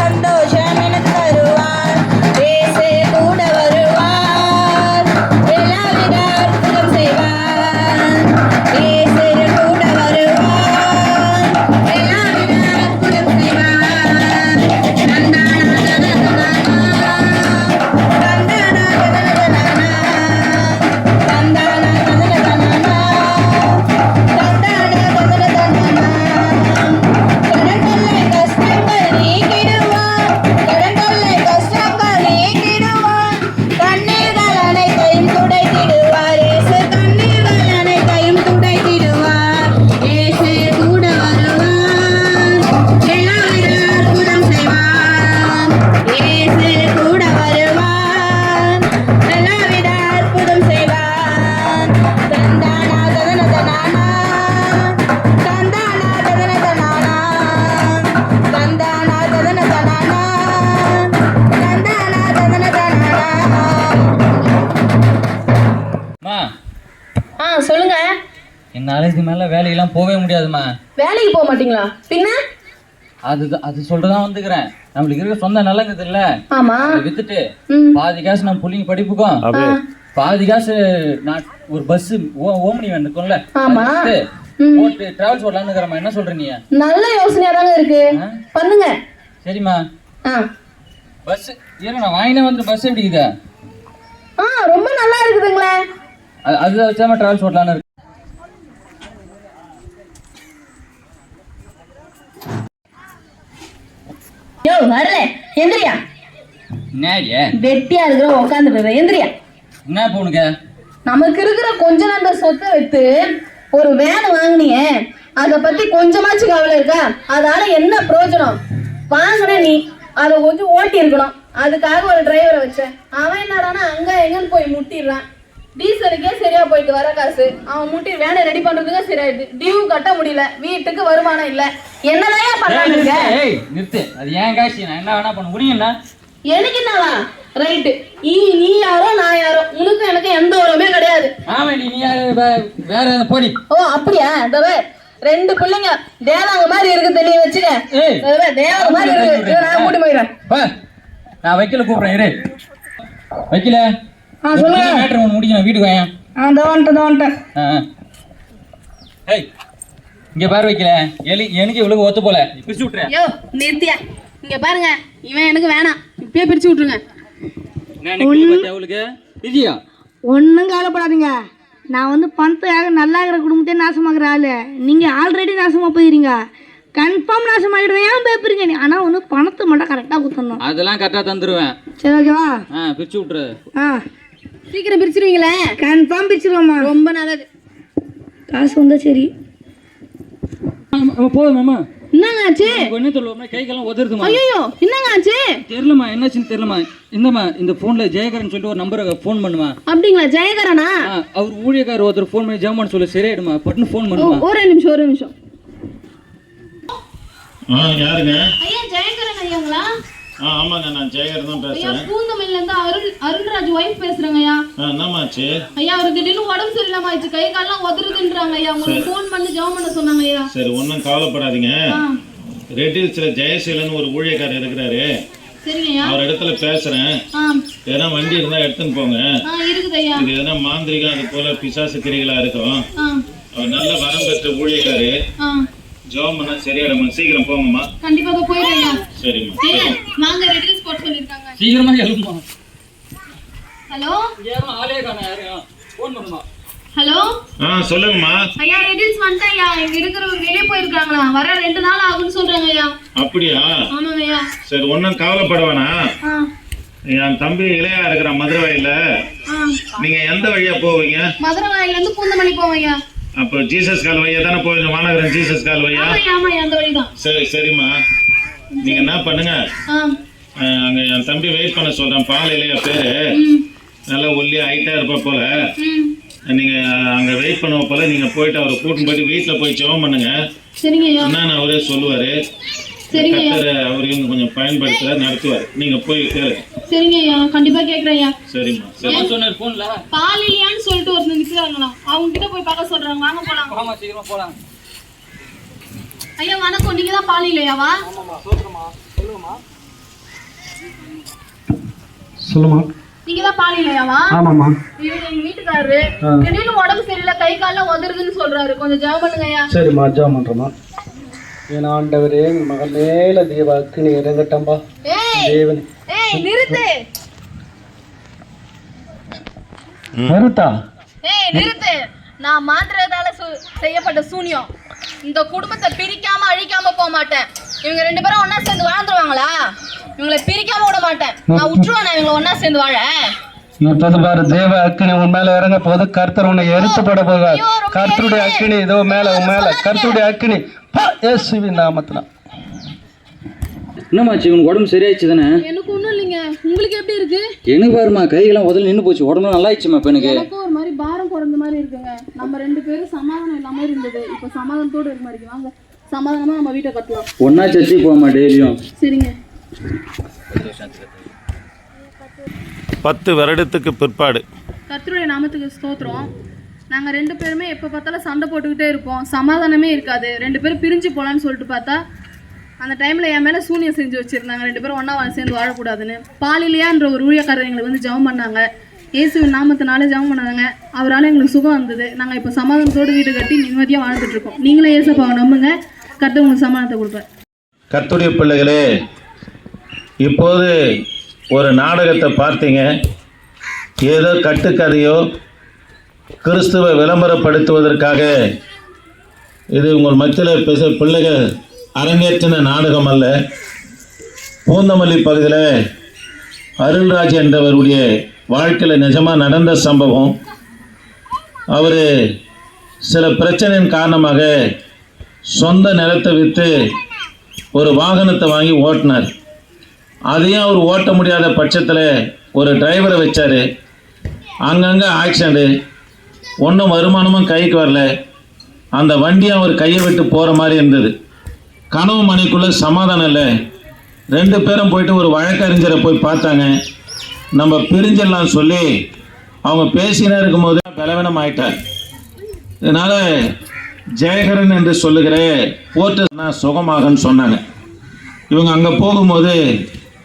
சந்தோஷம் எனக்கு தருவார். இயேசு கூட வருவார், எல்லாவித அற்புதம் செய்வார். இயேசு கூட வருவார், எல்லாவித அற்புதம் செய்வார். தந்தானா தனதனா, தந்தானா தனதனா, தந்தானா தனதனா, தந்தானா தனதனா. கடன்தொல்லை கஷ்டங்கள் நீக்கிடுவார், கடன்தொல்லை கஷ்டங்கள் நீக்கிடுவார். கண்ணீர்கள் அனைத்தையும் துடைத்திடுவார், இயேசு கண்ணீர்கள் அனைத்தையும் துடைத்திடுவார். இயேசு கூட வருவார், எல்லாவித அற்புதம் செய்வார். இயேசு கூட வருவார், எல்லாவித அற்புதம் செய்வார். தந்தானா ததனதனானா, தந்தானா ததனதனானா, தந்தானா ததனதனானா, தந்தானா ததனதனானா. சொல்லுங்க. என்னால இது மேல வேலையெல்லாம் போகவே முடியாதுமா. வேலைக்கு போக மாட்டீங்களா? பின்ன அது சொல்றதான் வந்துக்கிறேன். நம்மளுக்கு இருக்க சொந்த நிலங்குது இல்ல, ஆமா, அதை வித்துட்டு பாதி காசு நம்ம பிள்ளைங்க படிப்புக்கும், பாதி காசு நான் ஒரு பஸ் ஓமனி வேண்டுக்கும்ல, ஆமா, போட்டு டிராவல்ஸ் ஓடலாம்னு இருக்கிறமா. என்ன சொல்ற நீ? நல்ல யோசனையா தாங்க இருக்கு, பண்ணுங்க. சரிம்மா, பஸ் ஏன்னா நான் வாங்கினே வந்து பஸ் எப்படிக்குதா? ரொம்ப நல்லா இருக்குதுங்களே. அதுதான் வச்சாம டிராவல்ஸ் ஓடலான்னு இருக்கு. யோ வரல, எந்திரியா. என்னடியா வெட்டியா இருக்கிற உட்காந்துட்டு எந்திரியா. என்ன போனுங்க? நமக்கு இருக்கிற கொஞ்ச நாள் சொத்தை வைத்து ஒரு வேன் வாங்கினியே, அதை பத்தி கொஞ்சமாச்சும் கவலை இருக்கா? அதால என்ன பிரயோஜனம்? வாங்கின நீ அதை கொஞ்சம் ஓட்டி இருக்கணும், அதுக்காக ஒரு டிரைவரை வச்சேன். அவன் என்னடானா அங்க எங்கன்னு போய் முட்டிடுறான். டீசலுக்கே சரியா போயிட்டு வர காசு, அவன் முட்டி வேனை ரெடி பண்றதுக்கே சரியாயிடுது. டியூ கட்ட முடியல, வீட்டுக்கு வருமானம் இல்ல. என்னதான் பண்ணாங்க? நிறுத்து, அது ஏன் காசு, நான் என்ன வேணா பண்ண முடியும்ல. எனக்கு என்னவா? ரைட்டு, நீ யாரோ நான் யாரோ, உனக்கு எனக்கு எந்த உறவுமே கிடையாது. ஆமா, நீ வேற போடி. ஓ அப்படியா? இந்த ரெண்டு பிள்ளைங்க தேவாங்க மாதிரி இருக்கு, தெளிய வச்சுக்க. தேவாங்க மாதிரி இருக்கு, நான் கூட்டி போயிடுறேன். நான் வைக்கல கூப்பிடுறேன், இரு. வைக்கல சொல்லுங்க. மேட்டர் ஒன்று முடிக்கணும், வீட்டுக்கு வாங்க. இங்க பாரு, வைக்கல எனக்கு இவ்வளவு ஒத்து போல, பிரிச்சு விட்டுறேன். யோ நிறுத்தியா, இங்க பாருங்க, இவன் எனக்கு வேணாம், இப்பயே பிரிச்சு விட்டுருங்க. ஒன்றும் கவலைப்படாதீங்க. நான் வந்து பணத்துக்காக நல்லா இருக்கிற குடும்பத்தையே நாசமாக்குற ஆளு. நீங்கள் ஆல்ரெடி நாசமாக போயிருங்க, கன்ஃபார்ம் நாசமாகிடுவேன். ஏன் பேப்பறீங்க? ஆனால் ஒன்று பணத்தை மட்டும் கரெக்டாக கொடுத்துடணும். அதெல்லாம் கரெக்டாக தந்துடுவேன். சரி ஓகேவா? பிரிச்சு விட்டுரு. சீக்கிரம் பிரிச்சிருவீங்களே? கன்ஃபார்ம் பிரிச்சிருவோம்மா. ரொம்ப நல்லது. காசு வந்தா சரி. போதுமாம்மா. என்னங்க ஆச்சு? ஒன்னும் சொல்லுவோம்னா கைக்கெல்லாம் உதறுதுமா. ஐயோ என்னங்க ஆச்சு? தெரியலமா, என்னாச்சுன்னு தெரியலமா. இந்தமா இந்த போன்ல ஜெயகரன் சொல்லிட்டு ஒரு நம்பரை ஃபோன் பண்ணுமா. அப்படிங்களா? ஜெயகரனா? அவர் ஊழியக்காரர் ஒருத்தர் ஃபோன் பண்ணி ஜெயமன் சொல்லி சரியாயிடுமா, பட்டுன்னு ஃபோன் பண்ணுமா. ஒரு நிமிஷம். யாருங்க? ஐயா ஜெயகரன் ஐயாங்களா? ஆமாங்க, நான் ஜெயகரன் தான் பேசுறேன். பூந்தமல்லில இருந்து அருண்ராஜ் வைஃப் பேசுறேங்க ஐயா. என்னமாச்சு? ஐயா ஒரு திடீர்னு உடம்பு சரியில்லாம ஆயிடுச்சு, கை கால்லாம் உதறுதுன்றாங்க ஐயா. உங்களுக்கு ஃபோன் பண்ணி ஜெபம் பண்ண சொன்னாங்க ஐயா. சரி, ஒன்றும் கவலைப்படாதீங்க. ரெட்டில்ஸ்ல ஜெயசீலன் ஒரு ஊழியக்காரர் இருக்கிறாரு. சரிங்க ஐயா, அவர் இடத்துல பேசுறேன். ஏன்னா வண்டி இருந்தா எடுத்துன்னு போங்க. இருக்குது ஐயா. இது எதனா மாந்திரிகம் அது போல பிசாசு கிரிகளா இருக்கும். அவர் நல்ல வரம் பெற்ற ஊழியக்காரு. ஜெபம் பண்ணா சரியாயிடும். சீக்கிரம் போங்கம்மா. கண்டிப்பா போயிடுறேன். சரிம்மா. வாங்க, ரெடில்ஸ் போட் சொல்லிருக்காங்க. சீக்கிரமா எழுப்புமா. ஹலோ, ஏமா ஆளே காணோம், யாரையும் ஃபோன் பண்ணுமா. ஹலோ சொல்லுங்கம்மா. ஐயா ரெடில்ஸ் வந்துட்டேன் ஐயா. இங்க இருக்கிறவங்க வெளியே போயிருக்காங்களா, வர 2 நாள் ஆகும்னு சொல்றாங்க ஐயா. அப்படியா? ஆமாங்க ஐயா. சரி, ஒன்றும் கவலைப்பட வேணாம். என் தம்பி இளையா இருக்கிற மதுரவாயில. நீங்க எந்த வழியா போவீங்க? மதுரவாயில இருந்து பூந்தமல்லி போவோம் ஐயா. அப்போ ஜீசஸ் கால் வழியா தானே போவீங்க? மாநகரம் ஜீசஸ் கால் வழியா? ஆமா, அந்த வழிதான். சரிம்மா, நீங்க என்ன பண்ணுங்க, அங்க என் தம்பி வெயிட் பண்ண சொல்றேன். பால் இளையா பேரு, நல்லா ஒல்லியா ஹைட்டா இருப்ப போல. நீங்க அங்க வெயிட் பண்ணுவ போல. நீங்க போயிட்டு அவரை கூட்டிட்டு போயிட்டு வீட்டுல போய் ஜெபம் பண்ணுங்க. என்னன்னு அவரே சொல்லுவாரு. அவரையும் கொஞ்சம் பயன்படுத்த நடத்துவார். நீங்க போய் கேளுங்க. சரிங்க ஐயா, கண்டிப்பா கேக்குறேன் ஐயா. சரிம்மா. சொன்னார் போன்ல பால் இல்லையான்னு சொல்லிட்டு ஒருத்தர் நிக்கிறாங்களா, அவங்க கிட்ட போய் பார்க்க சொல்றாங்க. வாங்க போலாம். ஆமா, சீக்கிரமா போலாம். ஐயா வணக்கம், நீங்க தான் பால் இல்லையாவா? ஆமாமா, சொல்லுங்கம்மா. சொல்லுமா. நீங்க தான் பாலிலையாவா? ஆமாம்மா. இவங்க எங்க வீட்டுக்காரரு திடீர்னு உடம்பு சரியில்லை, கை கால்லாம் உதறுதுன்னு சொல்றாரு. கொஞ்சம் ஜெபம் பண்ணுங்கய்யா. சரிம்மா, ஜெபம் பண்ணுறோம்மா. என் ஆண்டவரே, என் மகள் மேல தேவ அக்கினி இறங்கட்டம்பா. தேவன் நிறுத்து. நிறுத்தா. நிறுத்து. நான் மாத்திரத்தால செய்யப்பட்ட சூனியம். இந்த குடும்பத்தை பிரிக்காம அழிக்காம போக மாட்டேன். இவங்க 2 பேரும் ஒன்னா சேர்ந்து வாழ்ந்துருவாங்களா? இவங்களை பிரிக்காம விட மாட்டேன். நான் விட்டுருவேன் இவங்களை ஒன்னா சேர்ந்து வாழ. இப்போது பாரு, தேவ அக்கினி உன் மேல இறங்க போது. கர்த்தர் உன்னை எரித்து போட போகிறார். கர்த்தருடைய அக்கினி இதோ மேல உன் மேல. கர்த்தருடைய அக்கினி இயேசுவின் நாமத்துல. என்னமாச்சு, உனக்கு உடம்பு சரியாயிடுச்சு தானே? எனக்கு ஒண்ணும் இல்லைங்க. உங்களுக்கு எப்படி இருக்கு? எனக்கு பாருமா, கையெல்லாம் முதல்ல நின்று போச்சு, உடம்பு நல்லா ஆயிடுச்சுமா. இப்போ எனக்கும் ஒரு மாதிரி பாரம் குறைஞ்ச மாதிரி இருக்குங்க. நம்ம 2 பேரும் சமாதானம் இல்லாம இருந்தது, இப்போ சமாதானத்தோடு இருக்க மாதிரி. வாங்க, சமாதானமா நம்ம வீட்டை கட்டலாம். ஒன்னா சர்ச்சைக்கு போமா டெய்லியும். சரிங்க. 10 வருடத்துக்கு பிற்பாடு கர்த்தருடைய நாமத்துக்கு ஸ்தோத்திரம். நாங்கள் 2 பேருமே எப்போ பார்த்தாலும் சண்டை போட்டுக்கிட்டே இருப்போம், சமாதானமே இருக்காது. 2 பேரும் பிரிஞ்சு போகலான்னு சொல்லிட்டு பார்த்தா அந்த டைமில் என் மேலே சூனியம் செஞ்சு வச்சுருந்தாங்க. 2 பேரும் ஒன்றா சேர்ந்து வாழக்கூடாதுன்னு. பாலிலியான்ற ஒரு ஊழியக்காரர் எங்களுக்கு வந்து ஜெபம் பண்ணாங்க. இயேசுவின் நாமத்தினால ஜெபம் பண்ணாங்க. அவரால் எங்களுக்கு சுகம் வந்தது. நாங்கள் இப்போ சமாதானத்தோடு வீடு கட்டி நிம்மதியாக வாழ்ந்துட்டுருக்கோம். நீங்களே இயேசுப்பாவை நம்புங்க, கர்த்தர் உங்களுக்கு சமாதானத்தை கொடுப்பார். கர்த்தருடைய பிள்ளைகளே, இப்போது ஒரு நாடகத்தை பார்த்தீங்க. ஏதோ கட்டுக்கதையோ கிறிஸ்துவை விளம்பரப்படுத்துவதற்காக இது உங்கள் மத்தியில் பிள்ளைகள் அரங்கேற்றின நாடகம் அல்ல. பூந்தமல்லி பகுதியில் அருள்ராஜ் என்றவருடைய வாழ்க்கையில் நிஜமாக நடந்த சம்பவம். அவர் சில பிரச்சனையின் காரணமாக சொந்த நிலத்தை விற்று ஒரு வாகனத்தை வாங்கி ஓட்டினார். அதையும் அவர் ஓட்ட முடியாத பட்சத்தில் ஒரு டிரைவரை வச்சார். அங்கங்கே ஆக்சிடெண்ட்டு, ஒன்றும் வருமானமும் கைக்கு வரல. அந்த வண்டியும் அவர் கையை விட்டு போகிற மாதிரி இருந்தது. கனவு மணிக்குள்ளே சமாதானம் இல்லை. 2 பேரும் போயிட்டு ஒரு வழக்கறிஞரை போய் பார்த்தாங்க. நம்ம பிரிஞ்சிடலாம் சொல்லி அவங்க பேசினே இருக்கும்போது பலவீனம் ஆயிட்டார். இதனால் ஜெயகரன் என்று சொல்லுகிற போர்ட்டு சுகமாகன்னு சொன்னாங்க. இவங்க அங்கே போகும்போது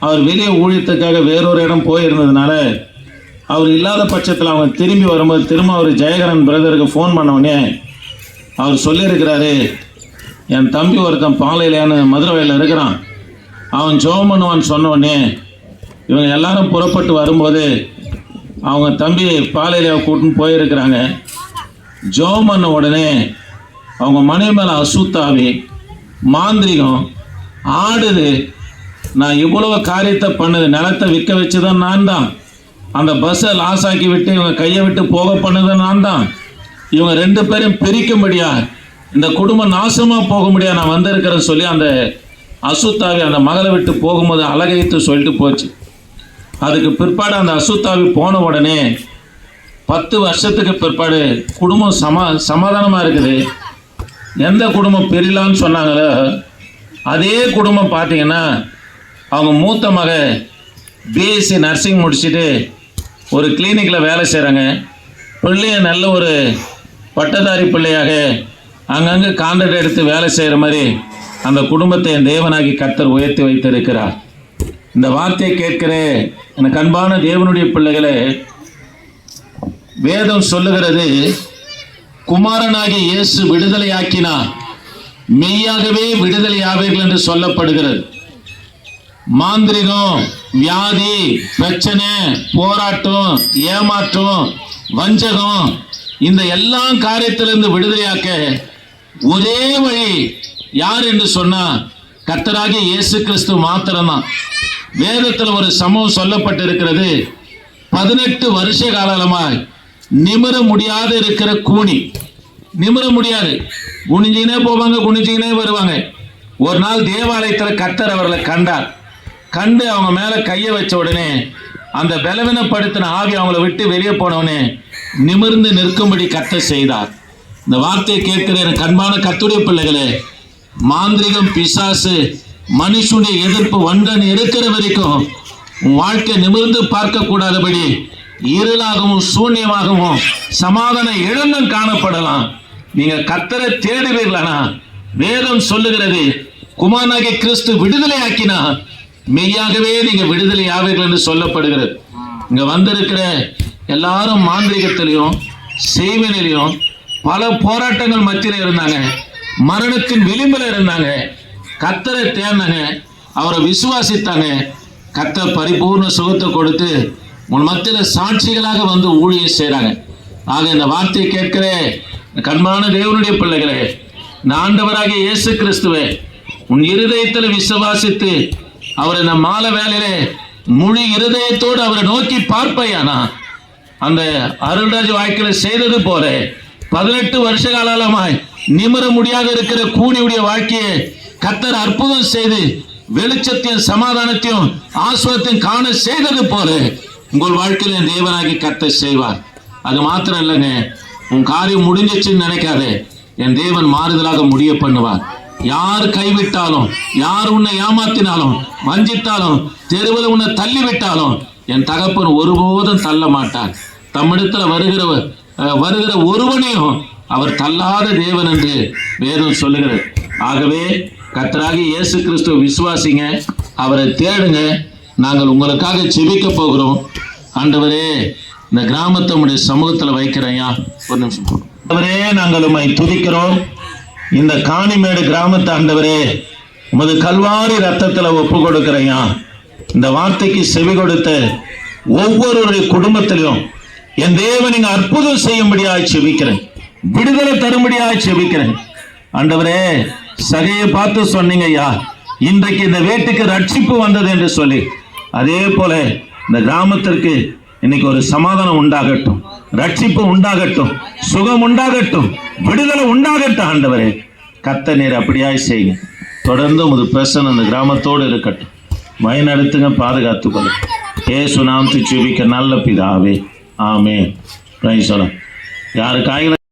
அவர் வெளியே ஊழியத்துக்காக வேறொரு இடம் போயிருந்ததுனால அவர் இல்லாத பட்சத்தில் அவங்க திரும்பி வரும்போது திரும்ப அவர் ஜெயகரன் பிரதருக்கு ஃபோன் பண்ணவுடனே அவர் சொல்லியிருக்கிறாரு, என் தம்பி ஒருத்தன் பாலையிலான்னு மதுரையில் இருக்கிறான், அவன் ஜெபம் பண்ணுவான்னு சொன்னோடனே இவங்க எல்லாரும் புறப்பட்டு வரும்போது அவங்க தம்பி பாலையில கூட்டின்னு போயிருக்கிறாங்க. ஜெபம் பண்ண உடனே அவங்க மனைவி மேலே அசுத்தாவி, மாந்திரிகம் ஆடுது. நான் இவ்வளவு காரியத்தை பண்ணது, நிலத்தை விற்க வச்சுதான் நான் தான், அந்த பஸ்ஸை லாஸ் ஆக்கி விட்டு இவங்க கையை விட்டு போக பண்ணது நான் தான், இவங்க 2 பேரும் பிரிக்க முடியா, இந்த குடும்பம் நாசமாக போக முடியாது, நான் வந்திருக்கிறேன்னு சொல்லி அந்த அசுத்தாவி அந்த மகளை விட்டு போகும்போது அழகைத்து சொல்லிட்டு போச்சு. அதுக்கு பிற்பாடு அந்த அசுத்தாவி போன உடனே 10 வருஷத்துக்கு பிற்பாடு குடும்பம் சமாதானமாக இருக்குது. எந்த குடும்பம் பிரியலான்னு சொன்னாங்களோ அதே குடும்பம் பார்த்தீங்கன்னா அவங்க மூத்த மக பிஎஸ்சி நர்சிங் முடிச்சுட்டு ஒரு கிளினிக்கில் வேலை செய்கிறாங்க. பிள்ளைய நல்ல ஒரு பட்டதாரி பிள்ளையாக அங்கங்கே கான்ட்ராக்ட் எடுத்து வேலை செய்கிற மாதிரி அந்த குடும்பத்தை என் தேவனாகி கர்த்தர் உயர்த்தி வைத்திருக்கிறார். இந்த வார்த்தையை கேட்கிற எனக்கு அன்பான தேவனுடைய பிள்ளைகளே, வேதம் சொல்லுகிறது, குமாரனாகிய இயேசு விடுதலையாக்கினார், மெய்யாகவே விடுதலையாவீர்கள் என்று சொல்லப்படுகிறது. மாந்திரிகம், வியாதி, பிரச்சனை, போராட்டம், ஏமாற்றம், வஞ்சகம், இந்த எல்லா காரியத்திலிருந்து விடுதலையாக்க ஒரே வழி யார் என்று சொன்னா கர்த்தராகிய இயேசு கிறிஸ்து மாத்திரம்தான். வேதத்தில் ஒரு சம்பவம் சொல்லப்பட்டு இருக்கிறது. 18 வருஷ காலமாய் நிமிர முடியாத இருக்கிற கூனி, நிமிர முடியாது, குனிஞ்சினே போவாங்க, குனிஞ்சினே வருவாங்க. ஒரு நாள் தேவாலயத்தில் கர்த்தர் அவர்களை கண்டார். கண்டு அவங்க மேலே கையை வச்ச உடனே அந்த பலவீனப்படுத்தின ஆவி அவங்கள விட்டு வெளியே போனவனே நிமிர்ந்து நிற்கும்படி கர்த்தர் செய்தார். இந்த வார்த்தையை கேட்கிற எனக்கு அன்பான கர்த்தருடைய பிள்ளைகளே, மாந்திரிகம், பிசாசு, மனுஷனுடைய எதிர்ப்பு வண்டன் இருக்கிற வரைக்கும் உன் வாழ்க்கை நிமிர்ந்து பார்க்க கூடாதபடி இருளாகவும் சூன்யமாகவும் சமாதான இழந்தும் காணப்படலாம். நீங்க கர்த்தரை தேடுவீர்களானா வேதம் சொல்லுகிறது, குமாரனாகிய கிறிஸ்து விடுதலை ஆக்கினா மெய்யாகவே நீங்க விடுதலை ஆவீர்கள் என்று சொல்லப்படுகிறது. இங்க வந்திருக்கிற எல்லாரும் மாந்திரிகத்திலையும் செய்வனிலையும் பல போராட்டங்கள் மத்தியில இருந்தாங்க, மரணத்தின் விளிம்பில் இருந்தாங்க. கர்த்தரை தேர்ந்தாங்க, அவரை விசுவாசித்தாங்க. கர்த்தர் பரிபூர்ண சுகத்தை கொடுத்து உன் மத்தியில சாட்சிகளாக வந்து ஊழியம் செய்றாங்க. ஆக இந்த வார்த்தையை கேட்கிற கண்பான தேவனுடைய பிள்ளைகளே, இந்த ஆண்டவராகிய இயேசு கிறிஸ்துவை உன் இருதயத்தில் விசுவாசித்து அவரை இந்த மாலை வேலையிலே முழு இருதயத்தோடு அவரை நோக்கி பார்ப்பையானா, அந்த அருள்ராஜ் வாழ்க்கையில செய்தது போல 18 வருஷ காலமாய் நிமிர முடியாத இருக்கிற கூனியுடைய வாழ்க்கையை கர்த்தர் அற்புதம் செய்து வெளிச்சத்தையும் சமாதானத்தையும் ஆசுவத்தையும் காண செய்தது போல உங்கள் வாழ்க்கையில என் தேவனாகி கர்த்தர் செய்வார். அது மாத்திரம் இல்லைங்க, உன் காரியம் முடிஞ்சிச்சுன்னு நினைக்காதே, என் தேவன் மாறுதலாக முடிய பண்ணுவார். யார் கைவிட்டாலும், யார் உன்னை ஏமாத்தினாலும், வஞ்சித்தாலும், தெருவில் உன்னை தள்ளிவிட்டாலும் என் தகப்பன் ஒருபோதும் தள்ள மாட்டார். தம்மிடத்துல வருகிற ஒருவனையும் அவர் தள்ளாத தேவன் என்று வேதம் சொல்லுகிறது. ஆகவே கர்த்தராகிய இயேசு கிறிஸ்துவ விசுவாசிங்க, அவரை தேடுங்க. நாங்கள் உங்களுக்காக ஜெபிக்க போகிறோம். ஆண்டவரே, இந்த கிராமத்தை உடைய சமூகத்தில் வைக்கிறேயா, ஒரு நிமிஷம். ஆண்டவரே, நாங்கள் உம்மை துதிக்கிறோம். இந்த காணிமேடு கிராமத்தை ஆண்டவரே உமது கல்வாரி ரத்தத்துல ஒப்பு கொடுக்கிறேயா. இந்த வார்த்தைக்கு செவி கொடுத்த ஒவ்வொருவருடைய குடும்பத்திலும் என் தேவன் இங்க அற்புதம் செய்யும்படியாய் செபிக்கிறேன், விடுதலை தரும்படியாய் செபிக்கிறேன். ஆண்டவரே, சகையை பார்த்து சொன்னீங்க ஐயா, இன்றைக்கு இந்த வீட்டுக்கு ரட்சிப்பு வந்தது என்று சொல்லி, அதே போல இந்த கிராமத்திற்கு இன்னைக்கு ஒரு சமாதானம் உண்டாகட்டும், ரட்சிப்பு உண்டாகட்டும், சுகம் உண்டாகட்டும், விடுதலை உண்டாகட்டும். ஆண்டவரே, கர்த்தர் நீர் அப்படியாய் செய்யுங்க. தொடர்ந்து உமது பிரசன்னம் அந்த கிராமத்தோடு இருக்கட்டும். வழிநடத்துங்க, பாதுகாத்துக்கொள்ள இயேசு நாமத்தில் ஜெபிக்க நல்ல பிதாவே, ஆமென். Praise the Lord. யாரு காய்களை